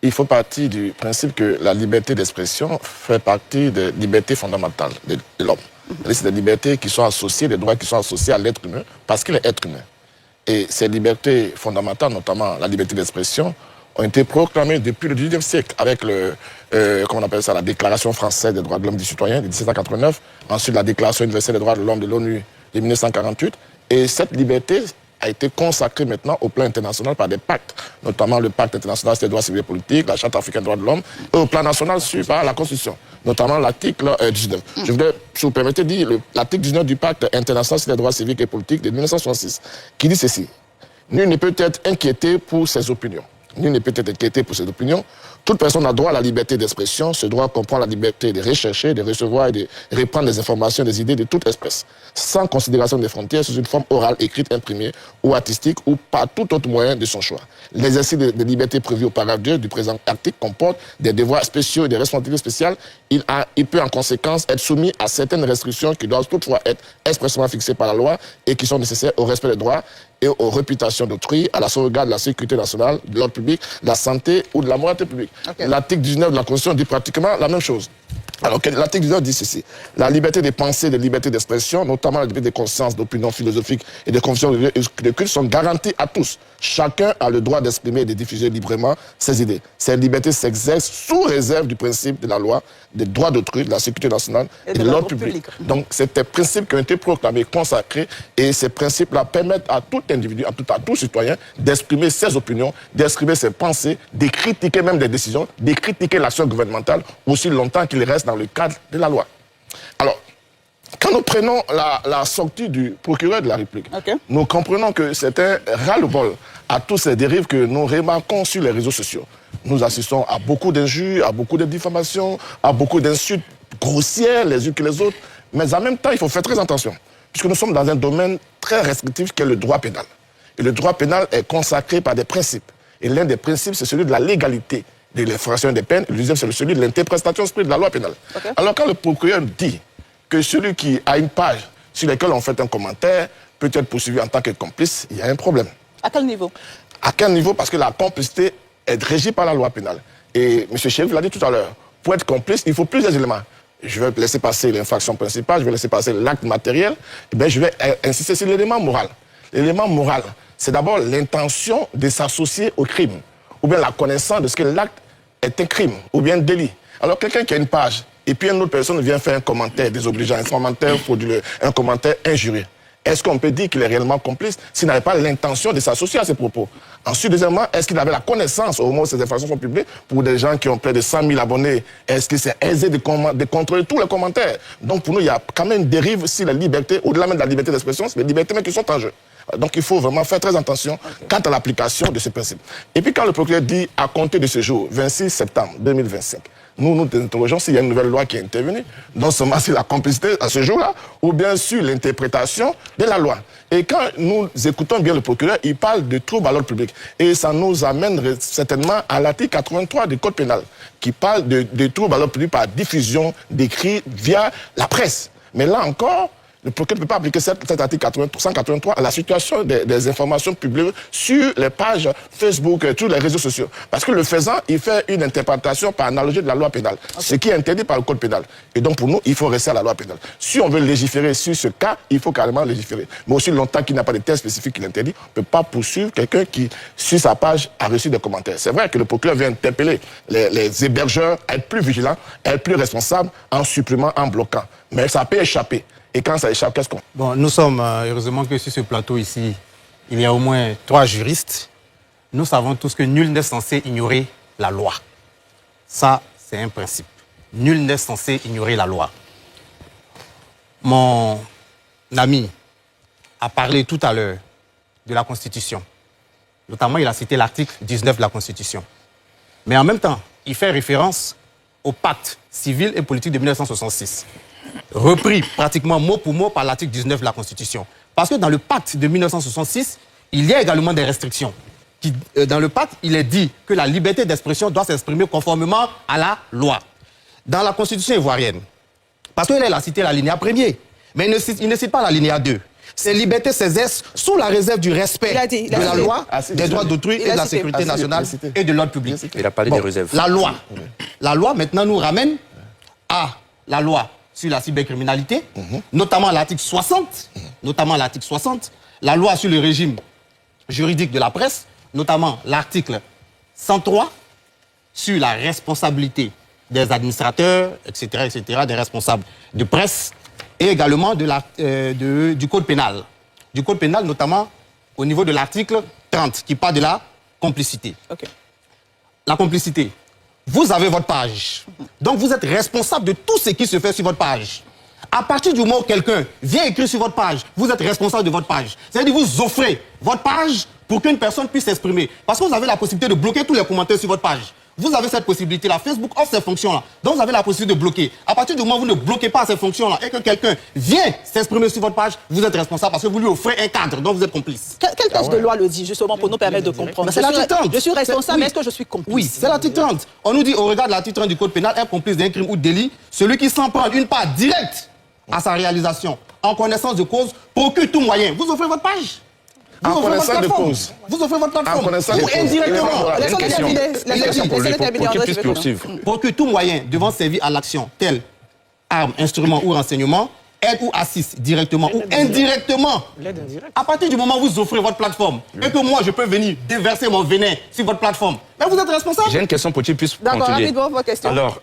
il faut partir du principe que la liberté d'expression fait partie des libertés fondamentales de l'homme. C'est des libertés qui sont associées, des droits qui sont associés à l'être humain, parce qu'il est être humain. Et ces libertés fondamentales, notamment la liberté d'expression, ont été proclamées depuis le XVIIIe siècle avec comment on appelle ça, la Déclaration française des droits de l'homme et du citoyen de 1789, ensuite la Déclaration universelle des droits de l'homme de l'ONU de 1948. Et cette liberté a été consacrée maintenant au plan international par des pactes, notamment le pacte international sur les droits civils et politiques, la Charte africaine des droits de l'homme, et au plan national par la Constitution, notamment l'article 19. Je voudrais, si vous permettez, dire l'article 19 du pacte international sur les droits civiques et politiques de 1966, qui dit ceci: nul ne peut être inquiété pour ses opinions. Nul ne peut être inquiété pour ses opinions. Toute personne a droit à la liberté d'expression. Ce droit comprend la liberté de rechercher, de recevoir et de reprendre des informations, des idées de toute espèce, sans considération des frontières, sous une forme orale, écrite, imprimée ou artistique, ou par tout autre moyen de son choix. L'exercice des libertés prévues au paragraphe 2 du présent article comporte des devoirs spéciaux et des responsabilités spéciales. Il peut en conséquence être soumis à certaines restrictions qui doivent toutefois être expressément fixées par la loi et qui sont nécessaires au respect des droits et aux réputations d'autrui, à la sauvegarde de la sécurité nationale, de l'ordre public, de la santé ou de la moralité publique. Okay. L'article 19 de la Constitution dit pratiquement la même chose. Alors que l'article 19 dit ceci: la liberté de pensée, de liberté d'expression, notamment la liberté de conscience, d'opinion philosophique et de conviction de culte sont garanties à tous. Chacun a le droit d'exprimer et de diffuser librement ses idées. Ces libertés s'exercent sous réserve du principe de la loi, des droits d'autrui, de la sécurité nationale et de l'ordre public. Donc, c'est des principes qui ont été proclamés, consacrés, et ces principes-là permettent à tout individu, à tout citoyen, d'exprimer ses opinions, d'exprimer ses pensées, de critiquer même des décisions, de critiquer l'action gouvernementale aussi longtemps qu'il reste dans le cadre de la loi. Alors, quand nous prenons la sortie du procureur de la République, nous comprenons que c'est un ras-le-bol à toutes ces dérives que nous remarquons sur les réseaux sociaux. Nous assistons à beaucoup d'injures, à beaucoup de diffamations, à beaucoup d'insultes grossières les unes que les autres. Mais en même temps, il faut faire très attention, puisque nous sommes dans un domaine très restrictif qui est le droit pénal. Et le droit pénal est consacré par des principes. Et l'un des principes, c'est celui de la légalité de l'infraction des peines. Le deuxième, c'est celui de l'interprétation stricte de la loi pénale. Alors quand le procureur dit que celui qui a une page sur laquelle on fait un commentaire peut être poursuivi en tant que complice, il y a un problème. À quel niveau? À quel niveau? Parce que la complicité est régie par la loi pénale. Et M. Chérif l'a dit tout à l'heure, pour être complice, il faut plusieurs éléments. Je vais laisser passer l'infraction principale, je vais laisser passer l'acte matériel, et bien je vais insister sur l'élément moral. L'élément moral, c'est d'abord l'intention de s'associer au crime, ou bien la connaissance de ce que l'acte est un crime, ou bien un délit. Alors quelqu'un qui a une page, et puis une autre personne vient faire un commentaire désobligeant, un commentaire frauduleux, un commentaire injurieux. Est-ce qu'on peut dire qu'il est réellement complice s'il n'avait pas l'intention de s'associer à ces propos? Ensuite, deuxièmement, est-ce qu'il avait la connaissance au moment où ces informations sont publiées pour des gens qui ont près de 100 000 abonnés? Est-ce qu'il s'est aisé de contrôler tous les commentaires? Donc pour nous, il y a quand même une dérive si la liberté, au-delà même de la liberté d'expression, c'est les libertés même qui sont en jeu. Donc il faut vraiment faire très attention quant à l'application de ce principe. Et puis quand le procureur dit à compter de ce jour, 26 septembre 2025, nous nous interrogeons s'il y a une nouvelle loi qui est intervenue, non seulement sur la complicité à ce jour-là, ou bien sur l'interprétation de la loi. Et quand nous écoutons bien le procureur, il parle de troubles à l'ordre public. Et ça nous amène certainement à l'article 83 du Code pénal, qui parle de troubles à l'ordre public par diffusion d'écrits via la presse. Mais là encore, le procureur ne peut pas appliquer cet article 183 à la situation des informations publiées sur les pages Facebook, sur les réseaux sociaux. Parce que le faisant, il fait une interprétation par analogie de la loi pénale, ce qui est interdit par le Code pénal. Et donc pour nous, il faut rester à la loi pénale. Si on veut légiférer sur ce cas, il faut carrément légiférer. Mais aussi longtemps qu'il n'y a pas de texte spécifique qui l'interdit, on ne peut pas poursuivre quelqu'un qui, sur sa page, a reçu des commentaires. C'est vrai que le procureur vient interpeller les hébergeurs à être plus vigilants, à être plus responsables en supprimant, en bloquant. Mais ça peut échapper. Et quand ça échappe, qu'est-ce qu'on... Bon, nous sommes, heureusement que sur ce plateau ici, il y a au moins 3 juristes. Nous savons tous que nul n'est censé ignorer la loi. Ça, c'est un principe. Nul n'est censé ignorer la loi. Mon ami a parlé tout à l'heure de la Constitution. Notamment, il a cité l'article 19 de la Constitution. Mais en même temps, il fait référence au pacte civil et politique de 1966. Repris pratiquement mot pour mot par l'article 19 de la Constitution. Parce que dans le pacte de 1966, il y a également des restrictions. Dans le pacte, il est dit que la liberté d'expression doit s'exprimer conformément à la loi. Dans la Constitution ivoirienne, parce qu'il a cité l'alinéa 1er, mais il ne cite pas l'alinéa 2. Ces libertés s'exercent sous la réserve du respect de la loi, des droits d'autrui et de la sécurité nationale et de l'ordre public. Il a parlé des réserves. La loi maintenant nous ramène à la loi sur la cybercriminalité, notamment l'article 60, la loi sur le régime juridique de la presse, notamment l'article 103 sur la responsabilité des administrateurs, etc., des responsables de presse, et également du code pénal. Du code pénal, notamment au niveau de l'article 30, qui parle de la complicité. La complicité. Vous avez votre page. Donc vous êtes responsable de tout ce qui se fait sur votre page. À partir du moment où quelqu'un vient écrire sur votre page, vous êtes responsable de votre page. C'est-à-dire que vous offrez votre page pour qu'une personne puisse s'exprimer. Parce que vous avez la possibilité de bloquer tous les commentaires sur votre page. Vous avez cette possibilité-là. Facebook offre ces fonctions-là. Donc vous avez la possibilité de bloquer. À partir du moment où vous ne bloquez pas ces fonctions-là et que quelqu'un vient s'exprimer sur votre page, vous êtes responsable parce que vous lui offrez un cadre. Donc vous êtes complice. Quel texte de loi le dit justement pour nous permettre de comprendre? C'est l'article 30. Je suis responsable, mais est-ce que je suis complice? Oui, c'est l'article 30. On nous dit au regard de l'article 30 du code pénal, un complice d'un crime ou délit, celui qui s'en prend une part directe à sa réalisation, en connaissance de cause, procure tout moyen. Vous offrez votre page. En connaissance de cause. Vous offrez votre plateforme. Ou indirectement. Procure tout moyen devant servir à l'action, tel arme, instrument ou renseignement, aide ou assiste directement ou indirectement. À partir du moment où vous offrez votre plateforme et que moi je peux venir déverser mon venin sur votre plateforme, mais vous êtes responsable. J'ai une question pour que tu puisses continuer. D'accord, rapidement votre question. Alors,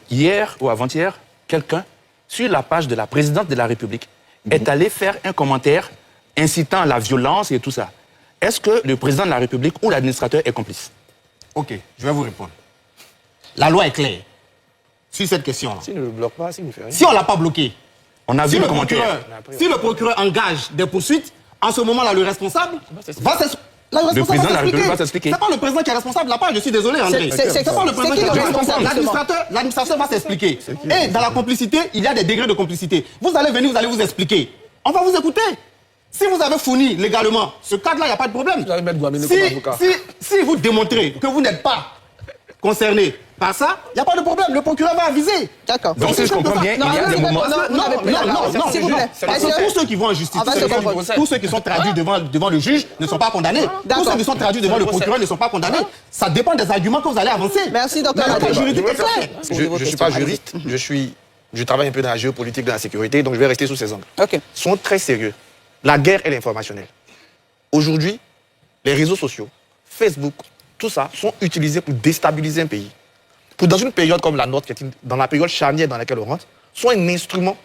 hier ou avant-hier, quelqu'un, sur la page de la présidente de la République, est allé faire un commentaire incitant à la violence et tout ça. Est-ce que le président de la République ou l'administrateur est complice? Ok, je vais vous répondre. La loi est claire sur cette question-là. S'il ne le bloque pas, s'il ne fait rien. Si on ne l'a pas bloqué, On a vu le commentaire. Si le procureur engage des poursuites, en ce moment-là, le responsable va s'expliquer. Le président de la République va s'expliquer. C'est pas le président qui est responsable de la page, je suis désolé, André. C'est pas le président qui est responsable. responsable. L'administrateur va s'expliquer. Et dans la complicité, il y a des degrés de complicité. Vous allez venir, vous allez vous expliquer. On va vous écouter. Si vous avez fourni légalement ce cadre-là, il n'y a pas de problème. Vous allez mettre Guamene comme avocat. Si vous démontrez que vous n'êtes pas concerné par ça, il n'y a pas de problème. Le procureur va aviser. D'accord. Donc si je comprends bien, il y a des moments... Non, s'il vous plaît. tous ceux qui vont en justice, tous ceux qui sont traduits devant le juge ne sont pas condamnés. Tous ceux qui sont traduits devant le procureur ne sont pas condamnés. Ça dépend des arguments que vous allez avancer. Merci, docteur. La juridique est claire. Je ne suis pas juriste, je travaille un peu dans la géopolitique, dans la sécurité, donc je vais rester sous ces angles. Ok. Ils sont très sérieux. La guerre, elle est informationnelle. Aujourd'hui, les réseaux sociaux, Facebook, tout ça, sont utilisés pour déstabiliser un pays. Pour, dans une période comme la nôtre, qui est dans la période charnière dans laquelle on rentre, sont un instrument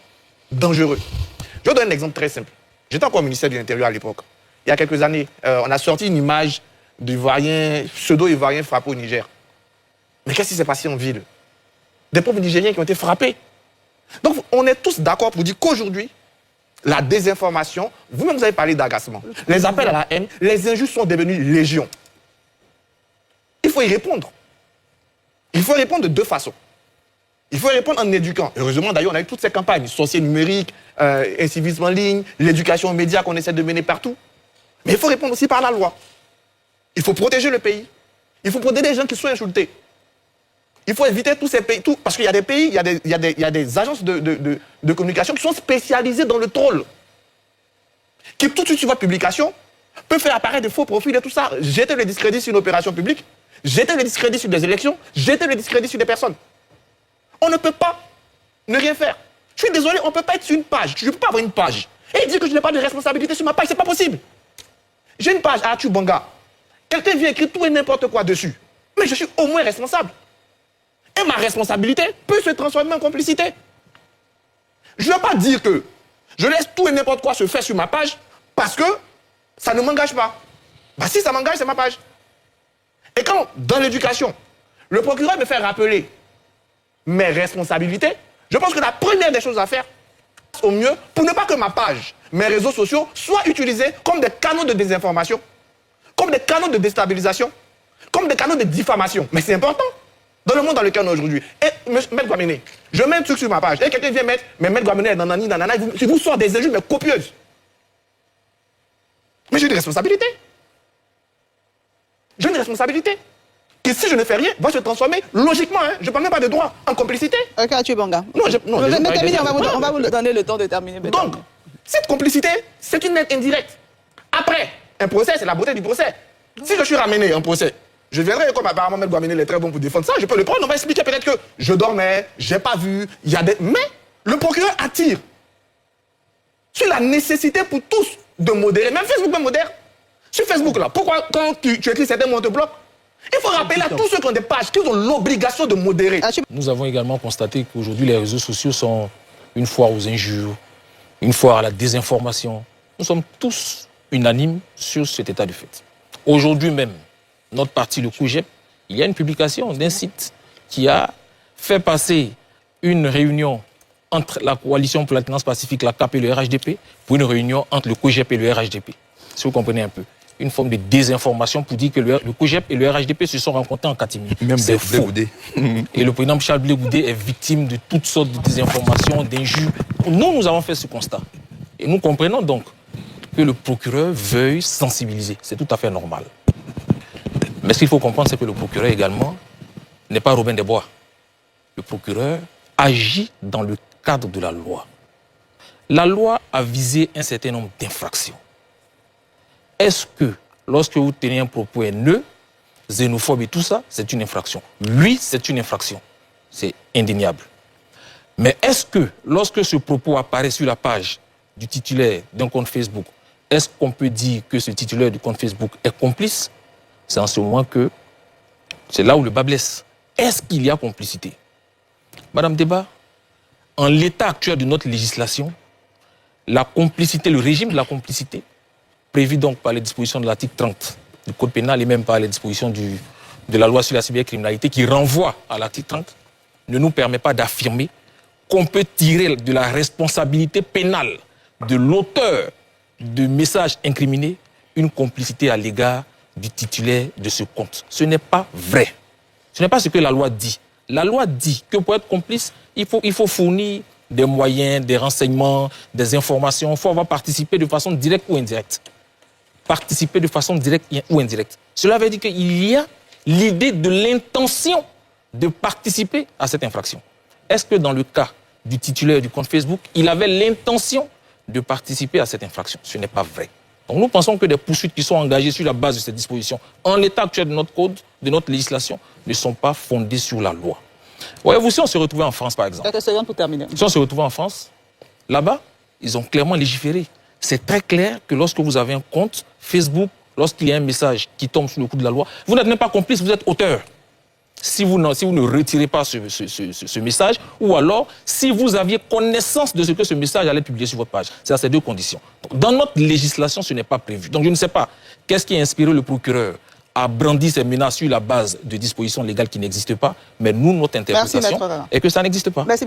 dangereux. Je vais donner un exemple très simple. J'étais encore au ministère de l'Intérieur à l'époque. Il y a quelques années, on a sorti une image d'Ivoiriens, pseudo-Ivoiriens frappés au Niger. Mais qu'est-ce qui s'est passé en ville? Des pauvres Nigériens qui ont été frappés. Donc, on est tous d'accord pour dire qu'aujourd'hui, la désinformation, vous-même vous avez parlé d'agacement. Les appels à la haine, les injures sont devenus légion. Il faut y répondre. Il faut répondre de deux façons. Il faut répondre en éduquant. Heureusement, d'ailleurs, on a eu toutes ces campagnes, sorciers numériques, incivisme en ligne, l'éducation aux médias qu'on essaie de mener partout. Mais il faut répondre aussi par la loi. Il faut protéger le pays. Il faut protéger les gens qui sont insultés. Il faut éviter tous ces pays, parce qu'il y a des pays, il y a des agences de communication qui sont spécialisées dans le troll. Qui, tout de suite sur votre publication, peut faire apparaître des faux profils et tout ça, jeter le discrédit sur une opération publique, jeter le discrédit sur des élections, jeter le discrédit sur des personnes. On ne peut pas ne rien faire. Je suis désolé, on ne peut pas être sur une page. Je ne peux pas avoir une page et dire que je n'ai pas de responsabilité sur ma page, c'est pas possible. J'ai une page à Arthur Banga. Quelqu'un vient écrire tout et n'importe quoi dessus. Mais je suis au moins responsable. Et ma responsabilité peut se transformer en complicité. Je ne veux pas dire que je laisse tout et n'importe quoi se faire sur ma page parce que ça ne m'engage pas. Bah si ça m'engage, c'est ma page. Et quand, dans l'éducation, le procureur me fait rappeler mes responsabilités, je pense que la première des choses à faire, au mieux, pour ne pas que ma page, mes réseaux sociaux, soient utilisés comme des canaux de désinformation, comme des canaux de déstabilisation, comme des canaux de diffamation. Mais c'est important. Dans le monde dans lequel on est aujourd'hui. Et Maître Guamene, je mets un truc sur ma page, et quelqu'un vient mettre, mais Maître Guamene est nanani, nanana, il vous sort des injures, mais copieuses. Mais j'ai une responsabilité. J'ai une responsabilité. Que si je ne fais rien, va se transformer logiquement, hein, je ne parle même pas de droit, en complicité. Ok, Arthur Banga. Non, mais terminer, on va vous donner le temps de terminer. Donc, Cette complicité, c'est une aide indirecte. Après, un procès, c'est la beauté du procès. Si je suis ramené à un procès, je viendrai, comme apparemment M. Guaménil est très bon pour défendre ça, je peux le prendre, on va expliquer peut-être que je dormais, j'ai pas vu, il y a des... Mais le procureur attire sur la nécessité pour tous de modérer. Même Facebook me modère. Sur Facebook, là, pourquoi quand tu écris certains mots, on te bloque? Il faut rappeler à tous ceux qui ont des pages qu'ils ont l'obligation de modérer. Nous avons également constaté qu'aujourd'hui, les réseaux sociaux sont une foire aux injures, une foire à la désinformation. Nous sommes tous unanimes sur cet état de fait. Aujourd'hui même, notre parti, le COUGEP, il y a une publication d'un site qui a fait passer une réunion entre la Coalition pour l'alternance pacifique, la CAP et le RHDP, pour une réunion entre le COUGEP et le RHDP. Si vous comprenez un peu. Une forme de désinformation pour dire que le COUGEP et le RHDP se sont rencontrés en catimini. C'est faux. Et le président Charles Blé Goudé est victime de toutes sortes de désinformations, d'injures. Nous avons fait ce constat. Et nous comprenons donc que le procureur veuille sensibiliser. C'est tout à fait normal. Mais ce qu'il faut comprendre, c'est que le procureur également n'est pas Robin des Bois. Le procureur agit dans le cadre de la loi. La loi a visé un certain nombre d'infractions. Est-ce que, lorsque vous tenez un propos haineux, xénophobe et tout ça, c'est une infraction? Oui, c'est une infraction. C'est indéniable. Mais est-ce que, lorsque ce propos apparaît sur la page du titulaire d'un compte Facebook, est-ce qu'on peut dire que ce titulaire du compte Facebook est complice? C'est en ce moment que c'est là où le bas blesse. Est-ce qu'il y a complicité? Madame Débat, en l'état actuel de notre législation, la complicité, le régime de la complicité, prévu donc par les dispositions de l'article 30 du Code pénal et même par les dispositions de la loi sur la cybercriminalité qui renvoie à l'article 30, ne nous permet pas d'affirmer qu'on peut tirer de la responsabilité pénale de l'auteur de messages incriminés une complicité à l'égard du titulaire de ce compte. Ce n'est pas vrai. Ce n'est pas ce que la loi dit. La loi dit que pour être complice, il faut fournir des moyens, des renseignements, des informations. Il faut avoir participé de façon directe ou indirecte. Participer de façon directe ou indirecte. Cela veut dire qu'il y a l'idée de l'intention de participer à cette infraction. Est-ce que dans le cas du titulaire du compte Facebook, il avait l'intention de participer à cette infraction? Ce n'est pas vrai. Donc nous pensons que des poursuites qui sont engagées sur la base de cette disposition, en l'état actuel de notre code, de notre législation, ne sont pas fondées sur la loi. Voyez-vous, si on se retrouvait en France, par exemple, pour terminer. Si on se retrouvait en France, là-bas, ils ont clairement légiféré. C'est très clair que lorsque vous avez un compte Facebook, lorsqu'il y a un message qui tombe sous le coup de la loi, vous n'êtes même pas complice, vous êtes auteur. Si vous ne retirez pas ce message, ou alors si vous aviez connaissance de ce que ce message allait publier sur votre page. C'est à ces deux conditions. Donc, dans notre législation, ce n'est pas prévu. Donc je ne sais pas qu'est-ce qui a inspiré le procureur à brandir ces menaces sur la base de dispositions légales qui n'existent pas, mais nous, notre interprétation est que ça n'existe pas. Merci,